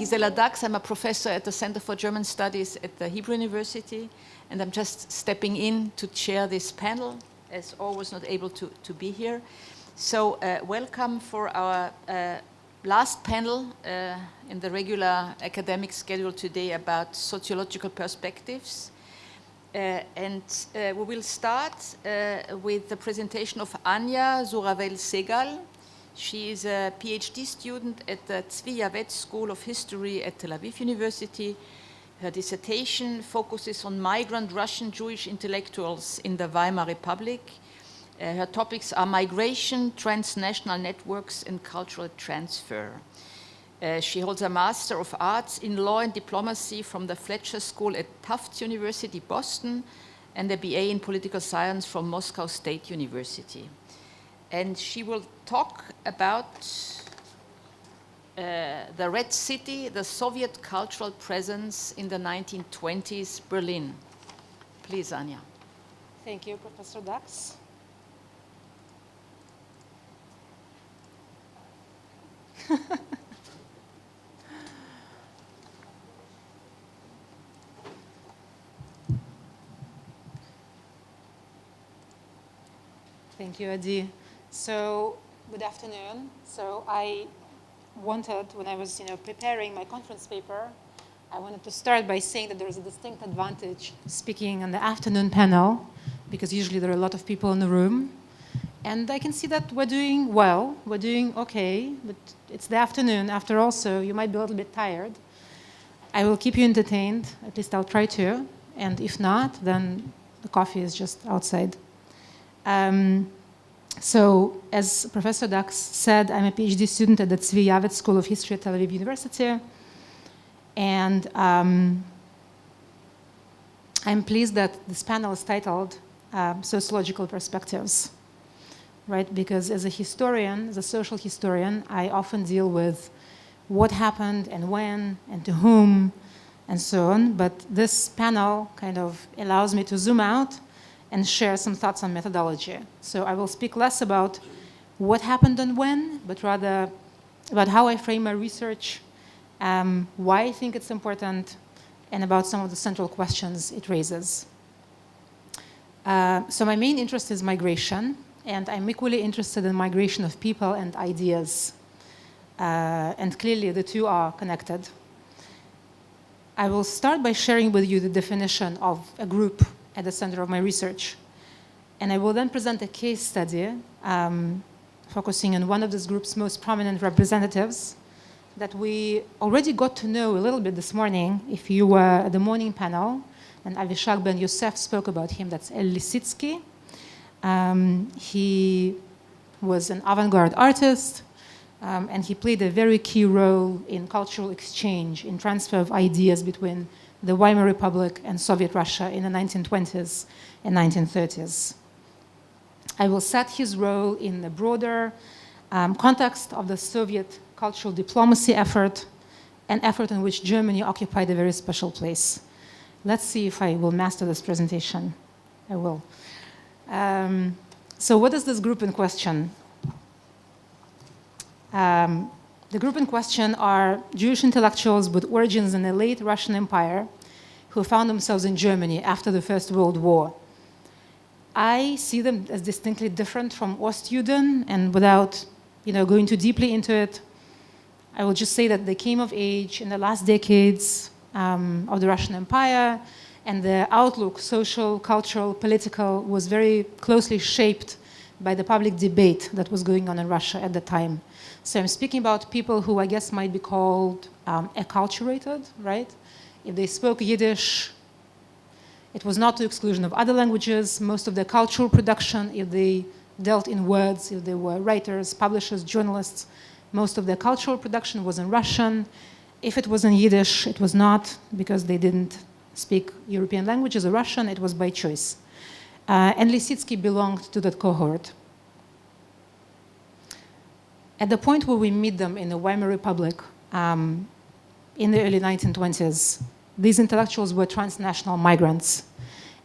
Gisela Dax. I'm a professor at the Center for German Studies at the Hebrew University, and I'm just stepping in to chair this panel, as Or was not able to be here. So welcome for our last panel in the regular academic schedule today about sociological perspectives. And we will start with the presentation of Anya Zhuravel Segal. She is a PhD student at the Tzvi School of History at Tel Aviv University. Her dissertation focuses on migrant Russian Jewish intellectuals in the Weimar Republic. Her topics are migration, transnational networks, and cultural transfer. She holds a Master of Arts in Law and Diplomacy from the Fletcher School at Tufts University, Boston, and a BA in Political Science from Moscow State University. And she will talk about the Red City, the Soviet cultural presence in the 1920s, Berlin. Please, Anya. Thank you, Professor Dax. Thank you, Adi. So, good afternoon. So, I wanted, when I was, preparing my conference paper, I wanted to start by saying that there is a distinct advantage speaking on the afternoon panel, because usually there are a lot of people in the room. And I can see that we're doing well, we're doing okay, but it's the afternoon after all, so you might be a little bit tired. I will keep you entertained, at least I'll try to, and if not, then the coffee is just outside. So, as Professor Dax said, I'm a PhD student at the Tzvi School of History at Tel Aviv University, and I'm pleased that this panel is titled Sociological Perspectives. Right, because as a historian, as a social historian, I often deal with what happened and when and to whom and so on. But this panel kind of allows me to zoom out and share some thoughts on methodology. So I will speak less about what happened and when, but rather about how I frame my research, why I think it's important, and about some of the central questions it raises. So my main interest is migration. And I'm equally interested in migration of people and ideas. And clearly the two are connected. I will start by sharing with you the definition of a group at the center of my research. And I will then present a case study focusing on one of this group's most prominent representatives that we already got to know a little bit this morning if you were at the morning panel. And Avishag Ben Yosef spoke about him, that's Lissitzky. He was an avant-garde artist, and he played a very key role in cultural exchange, in transfer of ideas between the Weimar Republic and Soviet Russia in the 1920s and 1930s. I will set his role in the broader context of the Soviet cultural diplomacy effort, an effort in which Germany occupied a very special place. Let's see if I will master this presentation. I will. So what is this group in question? The group in question are Jewish intellectuals with origins in the late Russian Empire who found themselves in Germany after the First World War. I see them as distinctly different from Ostjuden, and without going too deeply into it, I will just say that they came of age in the last decades of the Russian Empire, and the outlook, social, cultural, political, was very closely shaped by the public debate that was going on in Russia at the time. So I'm speaking about people who I guess might be called acculturated, right? If they spoke Yiddish, it was not to exclusion of other languages. Most of their cultural production, if they dealt in words, if they were writers, publishers, journalists, most of their cultural production was in Russian. If it was in Yiddish, it was not because they didn't speak European languages or Russian, it was by choice. And Lissitzky belonged to that cohort. At the point where we meet them in the Weimar Republic, in the early 1920s, these intellectuals were transnational migrants.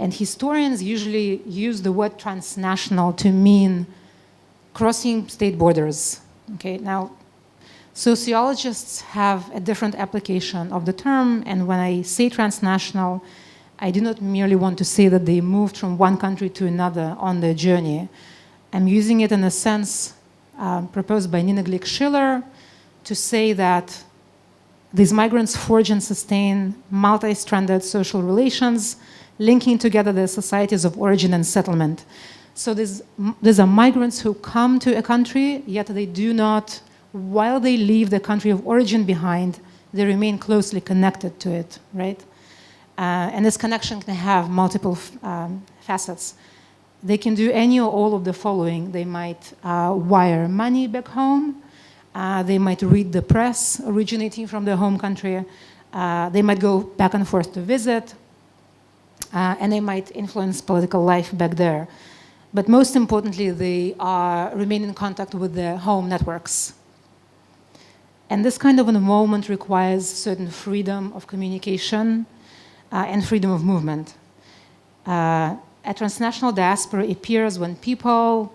And historians usually use the word transnational to mean crossing state borders. Okay, now, Sociologists have a different application of the term, and when I say transnational, I do not merely want to say that they moved from one country to another on their journey. I'm using it in a sense proposed by Nina Glick-Schiller to say that these migrants forge and sustain multi-stranded social relations, linking together their societies of origin and settlement. So these are migrants who come to a country, yet they do not, while they leave the country of origin behind, they remain closely connected to it, right? And this connection can have multiple facets. They can do any or all of the following. They might wire money back home. They might read the press originating from their home country. They might go back and forth to visit. And they might influence political life back there. But most importantly, they remain in contact with their home networks. And this kind of involvement requires certain freedom of communication and freedom of movement. A transnational diaspora appears when people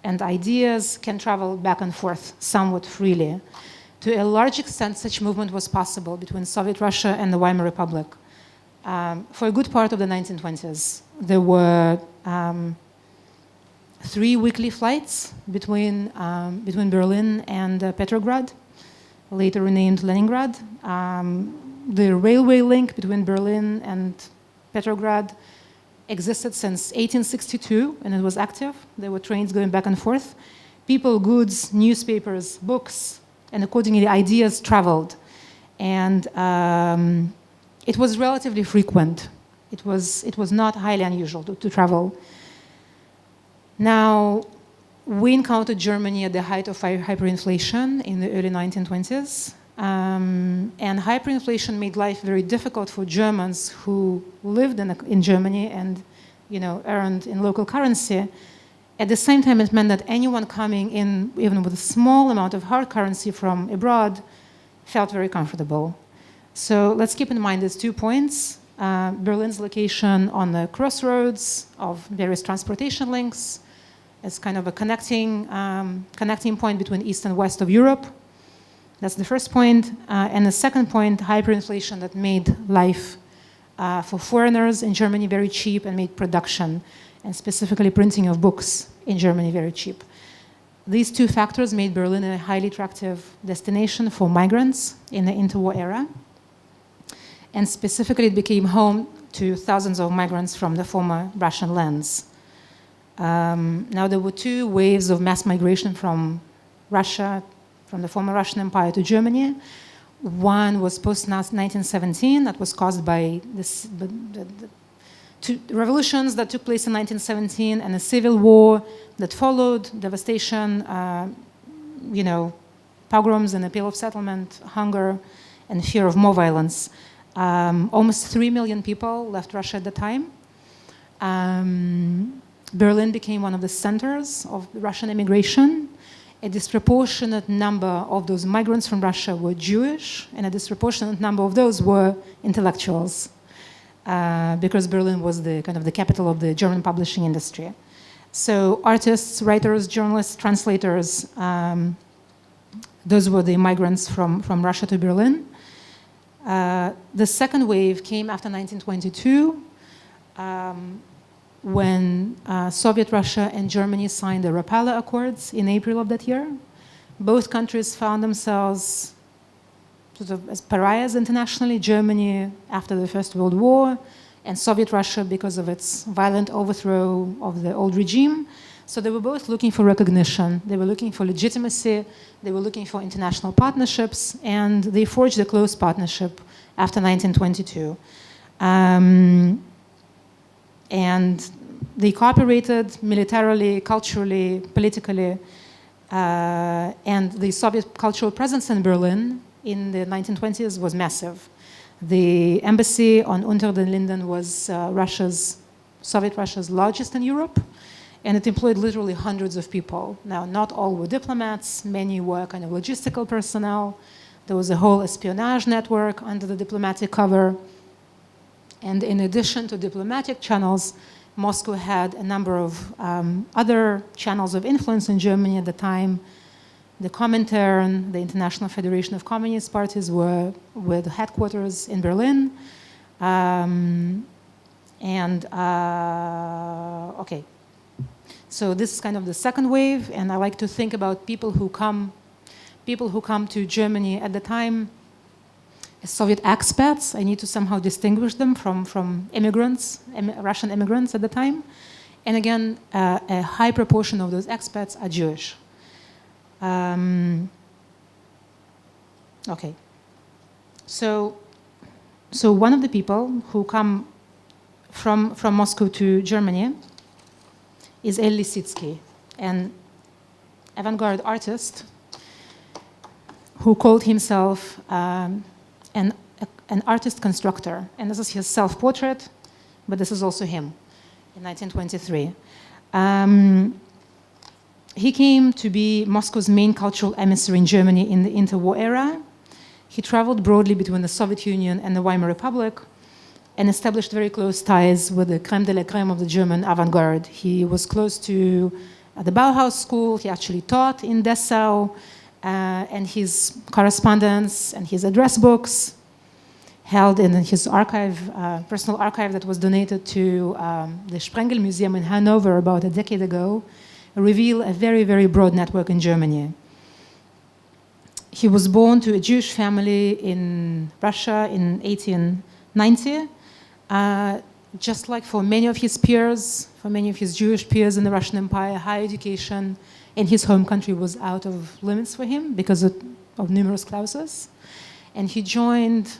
and ideas can travel back and forth somewhat freely. To a large extent, such movement was possible between Soviet Russia and the Weimar Republic. For a good part of the 1920s, there were 3 weekly flights between Berlin and Petrograd, later renamed Leningrad. The railway link between Berlin and Petrograd existed since 1862, and it was active. There were trains going back and forth. People, goods, newspapers, books, and accordingly, ideas traveled. And it was relatively frequent. It was not highly unusual to travel. Now, we encountered Germany at the height of hyperinflation in the early 1920s. And hyperinflation made life very difficult for Germans who lived in Germany and, earned in local currency. At the same time, it meant that anyone coming in, even with a small amount of hard currency from abroad, felt very comfortable. So let's keep in mind these 2 points. Berlin's location on the crossroads of various transportation links as kind of a connecting point between East and West of Europe. That's the first point. And the second point, hyperinflation that made life for foreigners in Germany very cheap and made production, and specifically printing of books in Germany, very cheap. These 2 factors made Berlin a highly attractive destination for migrants in the interwar era. And specifically, it became home to thousands of migrants from the former Russian lands. Now, there were 2 waves of mass migration from Russia, from the former Russian Empire to Germany. One was post-1917, that was caused by the 2 revolutions that took place in 1917 and a civil war that followed, devastation, pogroms and appeal of settlement, hunger, and fear of more violence. Almost 3 million people left Russia at the time. Berlin became one of the centers of Russian immigration. A disproportionate number of those migrants from Russia were Jewish, and a disproportionate number of those were intellectuals, because Berlin was the capital of the German publishing industry. So artists, writers, journalists, translators, those were the migrants from Russia to Berlin. The second wave came after 1922, when Soviet Russia and Germany signed the Rapallo Accords in April of that year. Both countries found themselves sort of as pariahs internationally, Germany after the First World War, and Soviet Russia because of its violent overthrow of the old regime. So they were both looking for recognition, they were looking for legitimacy, they were looking for international partnerships, and they forged a close partnership after 1922. And they cooperated militarily, culturally, politically, and the Soviet cultural presence in Berlin in the 1920s was massive. The embassy on Unter den Linden was Soviet Russia's largest in Europe, and it employed literally hundreds of people. Now, not all were diplomats, many were kind of logistical personnel. There was a whole espionage network under the diplomatic cover. And in addition to diplomatic channels, Moscow had a number of other channels of influence in Germany at the time, The Comintern, the International Federation of Communist Parties, were with headquarters in Berlin. Okay. So this is kind of the second wave, and I like to think about people who come to Germany at the time as Soviet expats. I need to somehow distinguish them from immigrants, Russian immigrants at the time. And again, a high proportion of those expats are Jewish. Okay. So one of the people who come from Moscow to Germany is Lissitzky, an avant-garde artist who called himself an artist constructor. And this is his self-portrait, but this is also him in 1923. He came to be Moscow's main cultural emissary in Germany in the interwar era. He traveled broadly between the Soviet Union and the Weimar Republic and established very close ties with the crème de la crème of the German avant-garde. He was close to the Bauhaus school. He actually taught in Dessau, and his correspondence and his address books held in his archive, personal archive that was donated to the Sprengel Museum in Hanover about a decade ago, reveal a very, very broad network in Germany. He was born to a Jewish family in Russia in 1890. Just like for many of his peers, for many of his Jewish peers in the Russian Empire, higher education in his home country was out of limits for him because of numerous clauses. And he joined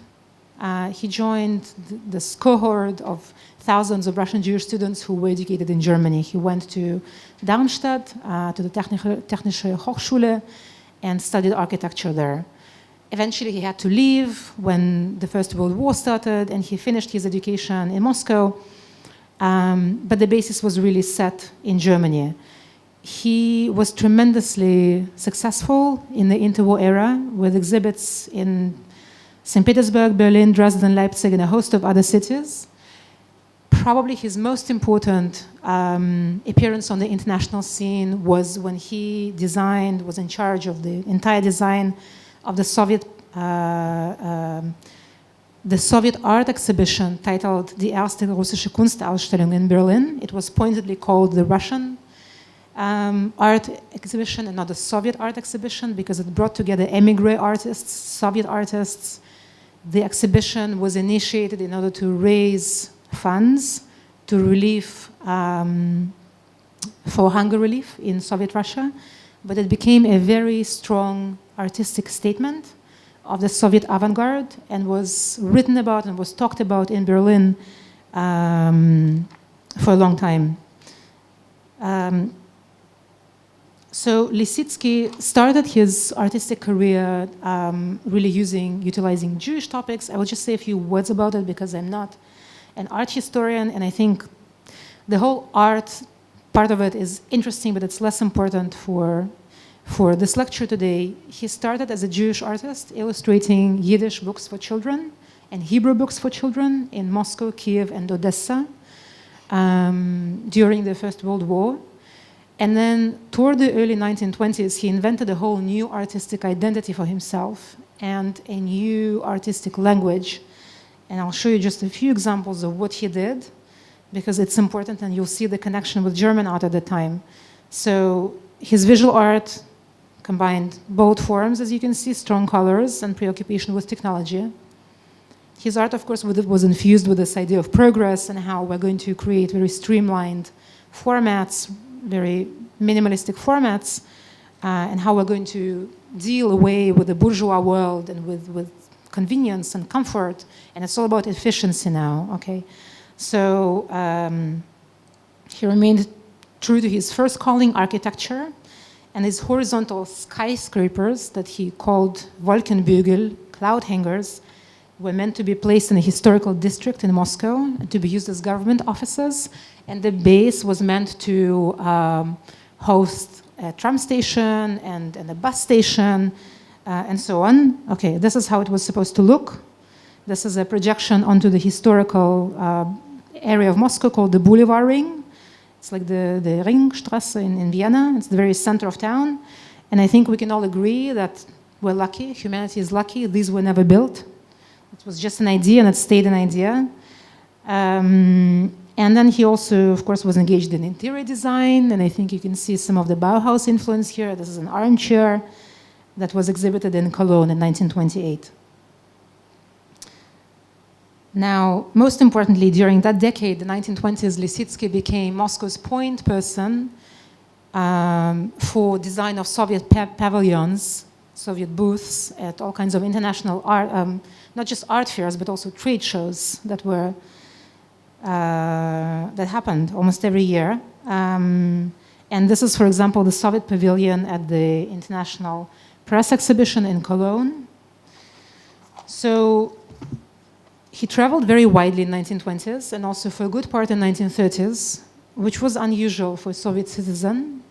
this cohort of thousands of Russian Jewish students who were educated in Germany. He went to Darmstadt, to the Technische Hochschule, and studied architecture there. Eventually, he had to leave when the First World War started, and he finished his education in Moscow. But the basis was really set in Germany. He was tremendously successful in the interwar era with exhibits in St. Petersburg, Berlin, Dresden, Leipzig, and a host of other cities. Probably his most important appearance on the international scene was when he was in charge of the entire design of the Soviet art exhibition titled Die erste russische Kunstausstellung in Berlin. It was pointedly called the Russian art exhibition and not the Soviet art exhibition because it brought together emigre artists, Soviet artists. The exhibition was initiated in order to raise funds to relief for hunger relief in Soviet Russia, but it became a very strong artistic statement of the Soviet avant-garde and was written about and was talked about in Berlin for a long time. So Lissitzky started his artistic career really utilizing Jewish topics. I will just say a few words about it because I'm not an art historian, and I think the whole art part of it is interesting, but it's less important for this lecture today. He started as a Jewish artist, illustrating Yiddish books for children and Hebrew books for children in Moscow, Kiev, and Odessa during the First World War. And then toward the early 1920s, he invented a whole new artistic identity for himself and a new artistic language. And I'll show you just a few examples of what he did, because it's important and you'll see the connection with German art at the time. So his visual art combined both forms, as you can see, strong colors and preoccupation with technology. His art, of course, was infused with this idea of progress and how we're going to create very streamlined formats, very minimalistic formats, and how we're going to deal away with the bourgeois world and with convenience and comfort, and it's all about efficiency now, okay? So he remained true to his first calling, architecture, and his horizontal skyscrapers that he called Wolkenbügel, cloud hangers, were meant to be placed in a historical district in Moscow and to be used as government offices, and the base was meant to host a tram station and a bus station, and so on. Okay, this is how it was supposed to look. This is a projection onto the historical area of Moscow called the Boulevard Ring. It's like the Ringstrasse in Vienna. It's the very center of town. And I think we can all agree that we're lucky, humanity is lucky, these were never built. It was just an idea and it stayed an idea. And then he also, of course, was engaged in interior design, and I think you can see some of the Bauhaus influence here. This is an armchair that was exhibited in Cologne in 1928. Now, most importantly, during that decade, the 1920s, Lissitzky became Moscow's point person for design of Soviet pavilions, Soviet booths at all kinds of international art, not just art fairs, but also trade shows that were that happened almost every year. And this is, for example, the Soviet pavilion at the International Press Exhibition in Cologne. So he traveled very widely in the 1920s and also for a good part in the 1930s, which was unusual for a Soviet citizen.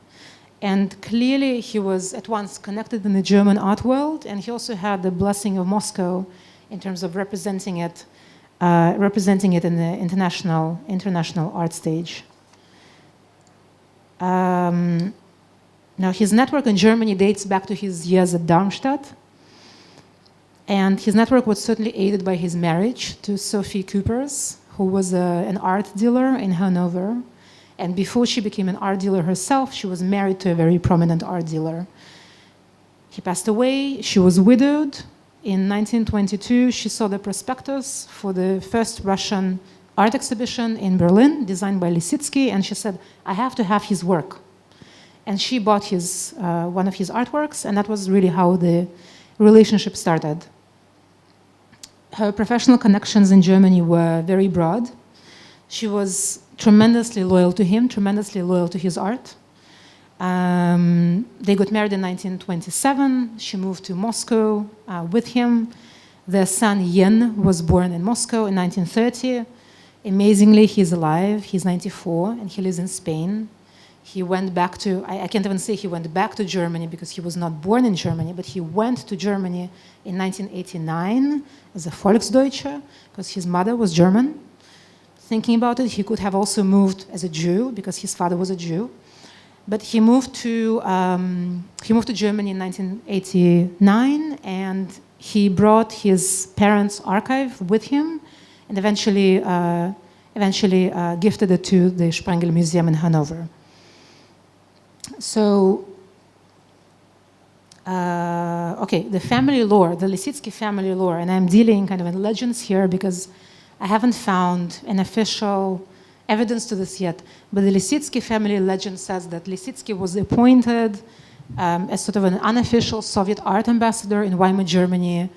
And clearly he was at once connected in the German art world, and he also had the blessing of Moscow in terms of representing it in the international art stage. Now, his network in Germany dates back to his years at Darmstadt, and his network was certainly aided by his marriage to Sophie Coopers, who was an art dealer in Hanover. And before she became an art dealer herself, she was married to a very prominent art dealer. He passed away, she was widowed. In 1922, she saw the prospectus for the first Russian art exhibition in Berlin, designed by Lissitzky, and she said, I have to have his work. And she bought one of his artworks, and that was really how the relationship started. Her professional connections in Germany were very broad. She was tremendously loyal to him, tremendously loyal to his art. They got married in 1927. She moved to Moscow with him. Their son Yen was born in Moscow in 1930. Amazingly, he's alive. He's 94 and he lives in Spain. He went back to, I can't even say he went back to Germany because he was not born in Germany, but he went to Germany in 1989 as a Volksdeutscher because his mother was German. Thinking about it, he could have also moved as a Jew because his father was a Jew. But he moved to Germany in 1989, and he brought his parents' archive with him, and eventually gifted it to the Sprengel Museum in Hanover. So, the family lore, the Lissitzky family lore, and I'm dealing kind of in legends here because I haven't found an official evidence to this yet, but the Lissitzky family legend says that Lissitzky was appointed as sort of an unofficial Soviet art ambassador in Weimar Germany in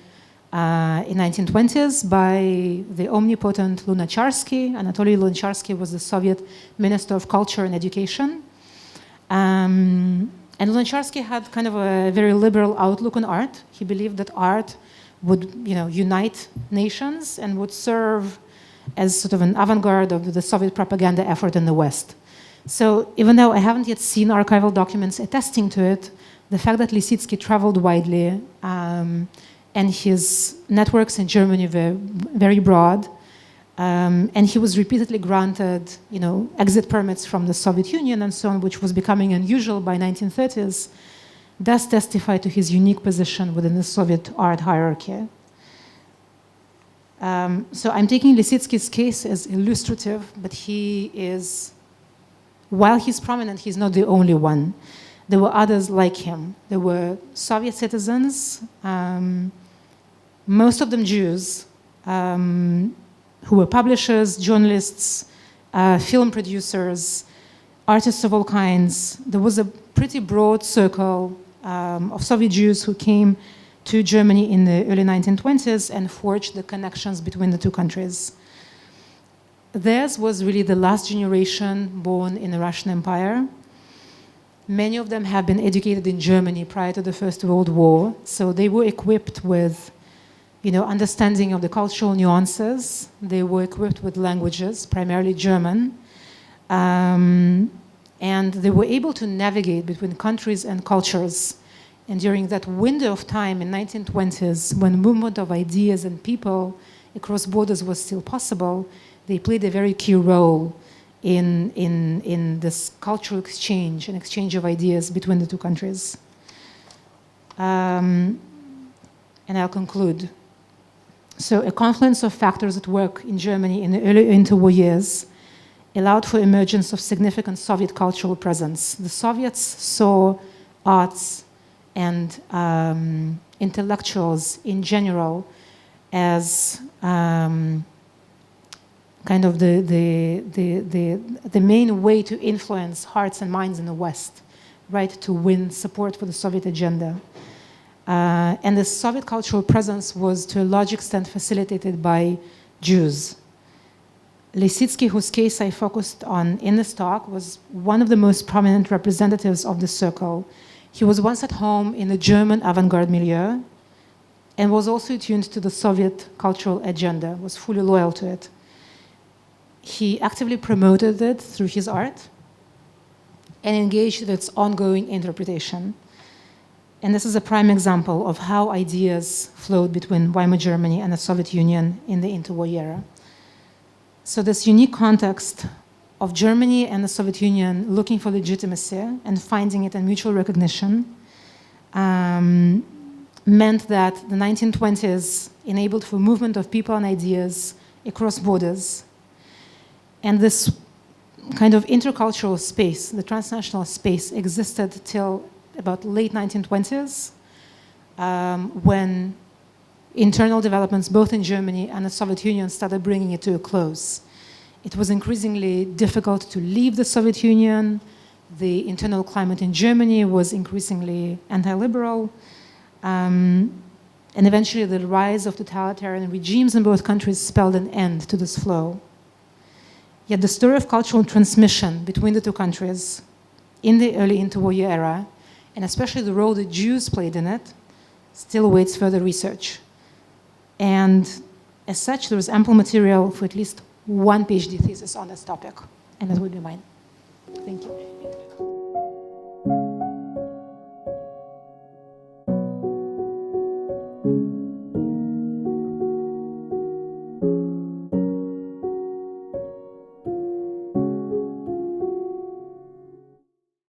1920s by the omnipotent Lunacharsky. Anatoly Lunacharsky was the Soviet Minister of Culture and Education. And Lunacharsky had kind of a very liberal outlook on art. He believed that art would, unite nations and would serve as sort of an avant-garde of the Soviet propaganda effort in the West. So even though I haven't yet seen archival documents attesting to it, the fact that Lissitzky traveled widely and his networks in Germany were very broad, and he was repeatedly granted, exit permits from the Soviet Union and so on, which was becoming unusual by 1930s, does testify to his unique position within the Soviet art hierarchy. So I'm taking Lissitzky's case as illustrative, but while he's prominent, he's not the only one. There were others like him. There were Soviet citizens, most of them Jews, who were publishers, journalists, film producers, artists of all kinds. There was a pretty broad circle of Soviet Jews who came to Germany in the early 1920s and forged the connections between the two countries. Theirs was really the last generation born in the Russian Empire. Many of them have been educated in Germany prior to the First World War, so they were equipped with, understanding of the cultural nuances. They were equipped with languages, primarily German, and they were able to navigate between countries and cultures. And during that window of time in 1920s, when movement of ideas and people across borders was still possible, they played a very key role in this cultural exchange and exchange of ideas between the two countries. And I'll conclude. So a confluence of factors at work in Germany in the early interwar years allowed for emergence of significant Soviet cultural presence. The Soviets saw arts and intellectuals in general as kind of the main way to influence hearts and minds in the West, right, to win support for the Soviet agenda. And the Soviet cultural presence was to a large extent facilitated by Jews. Lissitzky, whose case I focused on in this talk, was one of the most prominent representatives of the circle. He was once at home in the German avant-garde milieu and was also attuned to the Soviet cultural agenda, was fully loyal to it. He actively promoted it through his art and engaged with its ongoing interpretation. And this is a prime example of how ideas flowed between Weimar Germany and the Soviet Union in the interwar era. So this unique context of Germany and the Soviet Union looking for legitimacy and finding it in mutual recognition meant that the 1920s enabled for movement of people and ideas across borders. And this kind of intercultural space, the transnational space, existed till about late 1920s, when internal developments both in Germany and the Soviet Union started bringing it to a close. It was increasingly difficult to leave the Soviet Union. The internal climate in Germany was increasingly anti-liberal. And eventually the rise of totalitarian regimes in both countries spelled an end to this flow. Yet the story of cultural transmission between the two countries in the early interwar era, and especially the role the Jews played in it, still awaits further research. And as such, there is ample material for at least one PhD thesis on this topic, and that would be mine. Thank you.